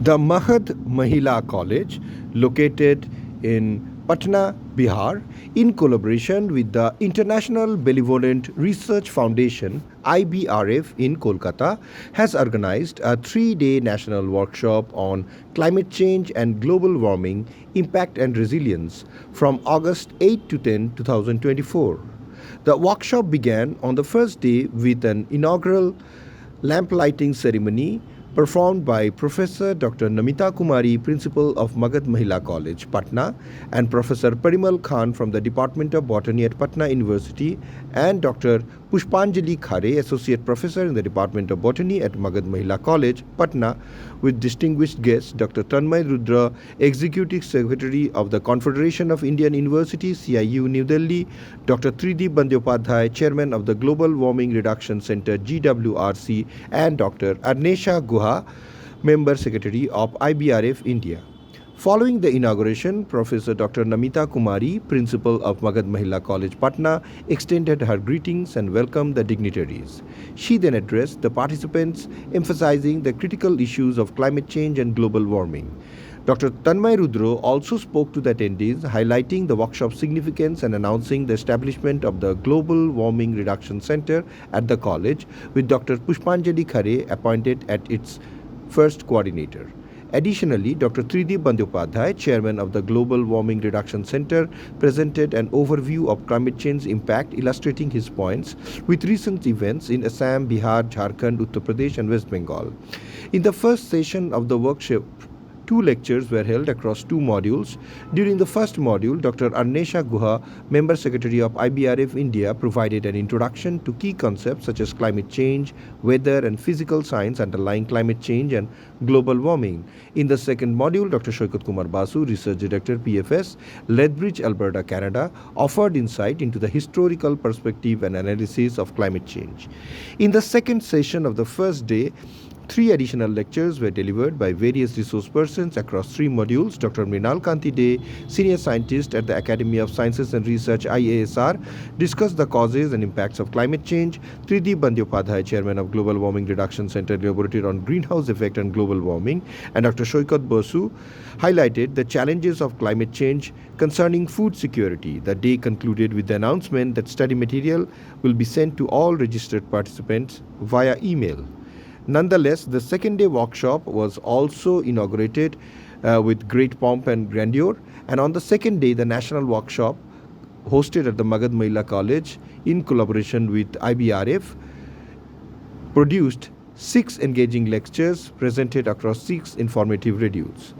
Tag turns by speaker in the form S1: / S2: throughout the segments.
S1: The Magadh Mahila College, located in Patna, Bihar, in collaboration with the International Benevolent Research Foundation IBRF in Kolkata, has organized a 3-day national workshop on climate change and global warming impact and resilience from August 8 to 10, 2024. The workshop began on the first day with an inaugural lamp lighting ceremony performed by Professor Dr. Namita Kumari, Principal of Magadh Mahila College, Patna, and Professor Parimal Khan from the Department of Botany at Patna University, and Dr. Pushpanjali Khare, Associate Professor in the Department of Botany at Magadh Mahila College, Patna, with distinguished guests Dr. Tanmay Rudra, Executive Secretary of the Confederation of Indian Universities, CIU, New Delhi, Dr. Tridib Bandyopadhyay, Chairman of the Global Warming Reduction Center, GWRC, and Dr. Arnesha Guha, Member Secretary of IBRF India. Following the inauguration, Professor Dr. Namita Kumari, Principal of Magadh Mahila College, Patna, extended her greetings and welcomed the dignitaries. She then addressed the participants, emphasizing the critical issues of climate change and global warming. Dr. Tanmay Rudra also spoke to the attendees, highlighting the workshop's significance and announcing the establishment of the Global Warming Reduction Center at the college, with Dr. Pushpanjali Khare appointed as its first coordinator. Additionally, Dr. Tridib Bandyopadhyay, Chairman of the Global Warming Reduction Center, presented an overview of climate change impact, illustrating his points with recent events in Assam, Bihar, Jharkhand, Uttar Pradesh, and West Bengal. In the first session of the workshop, 2 lectures were held across 2 modules. During the first module, Dr. Arnesha Guha, Member Secretary of IBRF India, provided an introduction to key concepts such as climate change, weather, and physical science underlying climate change and global warming. In the second module, Dr. Shoikat Kumar Basu, Research Director, PFS, Lethbridge, Alberta, Canada, offered insight into the historical perspective and analysis of climate change. In the second session of the first day, 3 additional lectures were delivered by various resource persons across 3 modules. Dr. Mrinal Kanti De, Senior Scientist at the Academy of Sciences and Research, IASR, discussed the causes and impacts of climate change. Tridib Bandyopadhyay, Chairman of Global Warming Reduction Center, elaborated on greenhouse effect and global warming. And Dr. Shoikat Basu highlighted the challenges of climate change concerning food security. The day concluded with the announcement that study material will be sent to all registered participants via email. Nonetheless, the second-day workshop was also inaugurated with great pomp and grandeur. And on the second day, the national workshop, hosted at the Magadh Mahila College in collaboration with IBRF, produced 6 engaging lectures presented across 6 informative modules.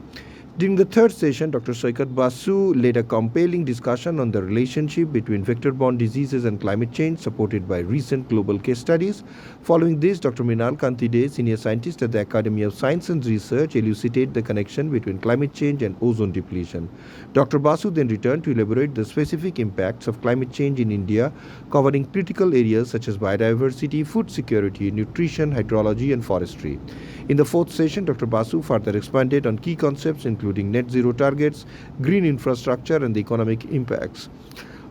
S1: During the third session, Dr. Shoikat Basu led a compelling discussion on the relationship between vector-borne diseases and climate change, supported by recent global case studies. Following this, Dr. Mrinal Kanti De, Senior Scientist at the Academy of Science and Research, elucidated the connection between climate change and ozone depletion. Dr. Basu then returned to elaborate the specific impacts of climate change in India, covering critical areas such as biodiversity, food security, nutrition, hydrology, and forestry. In the fourth session, Dr. Basu further expanded on key concepts including net zero targets, green infrastructure, and the economic impacts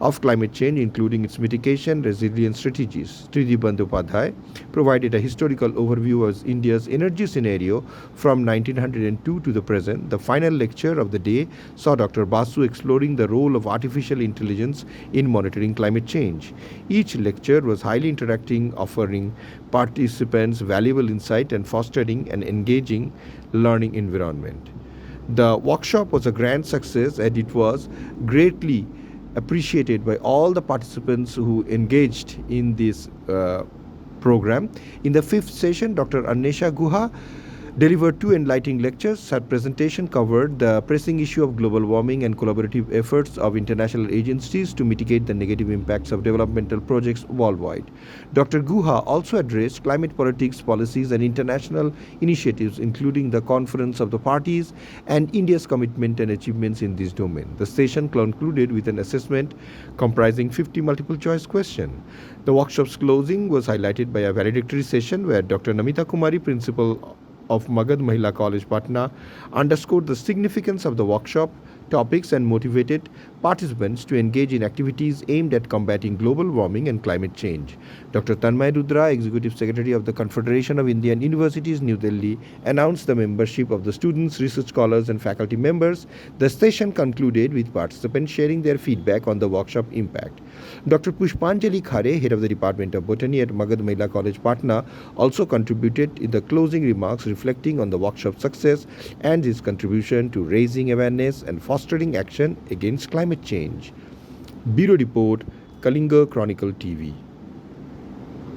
S1: of climate change, including its mitigation resilience strategies. Tridib Bandyopadhyay provided a historical overview of India's energy scenario from 1902 to the present. The final lecture of the day saw Dr. Basu exploring the role of artificial intelligence in monitoring climate change. Each lecture was highly interactive, offering participants valuable insight and fostering an engaging learning environment. The workshop was a grand success, and it was greatly appreciated by all the participants who engaged in this program. In the fifth session, Dr. Arnesha Guha delivered 2 enlightening lectures. Her presentation covered the pressing issue of global warming and collaborative efforts of international agencies to mitigate the negative impacts of developmental projects worldwide. Dr. Guha also addressed climate politics, policies, and international initiatives, including the Conference of the Parties and India's commitment and achievements in this domain. The session concluded with an assessment comprising 50 multiple-choice questions. The workshop's closing was highlighted by a valedictory session where Dr. Namita Kumari, Principal of Magadh Mahila College, Patna, underscored the significance of the workshop topics and motivated participants to engage in activities aimed at combating global warming and climate change. Dr. Tanmay Rudra, Executive Secretary of the Confederation of Indian Universities, New Delhi, announced the membership of the students, research scholars, and faculty members. The session concluded with participants sharing their feedback on the workshop impact. Dr. Pushpanjali Khare, head of the Department of Botany at Magadh Mahila College, Patna, also contributed in the closing remarks, reflecting on the workshop's success and his contribution to raising awareness and fostering action against climate change. Bureau Report, Kalinga Chronicle TV.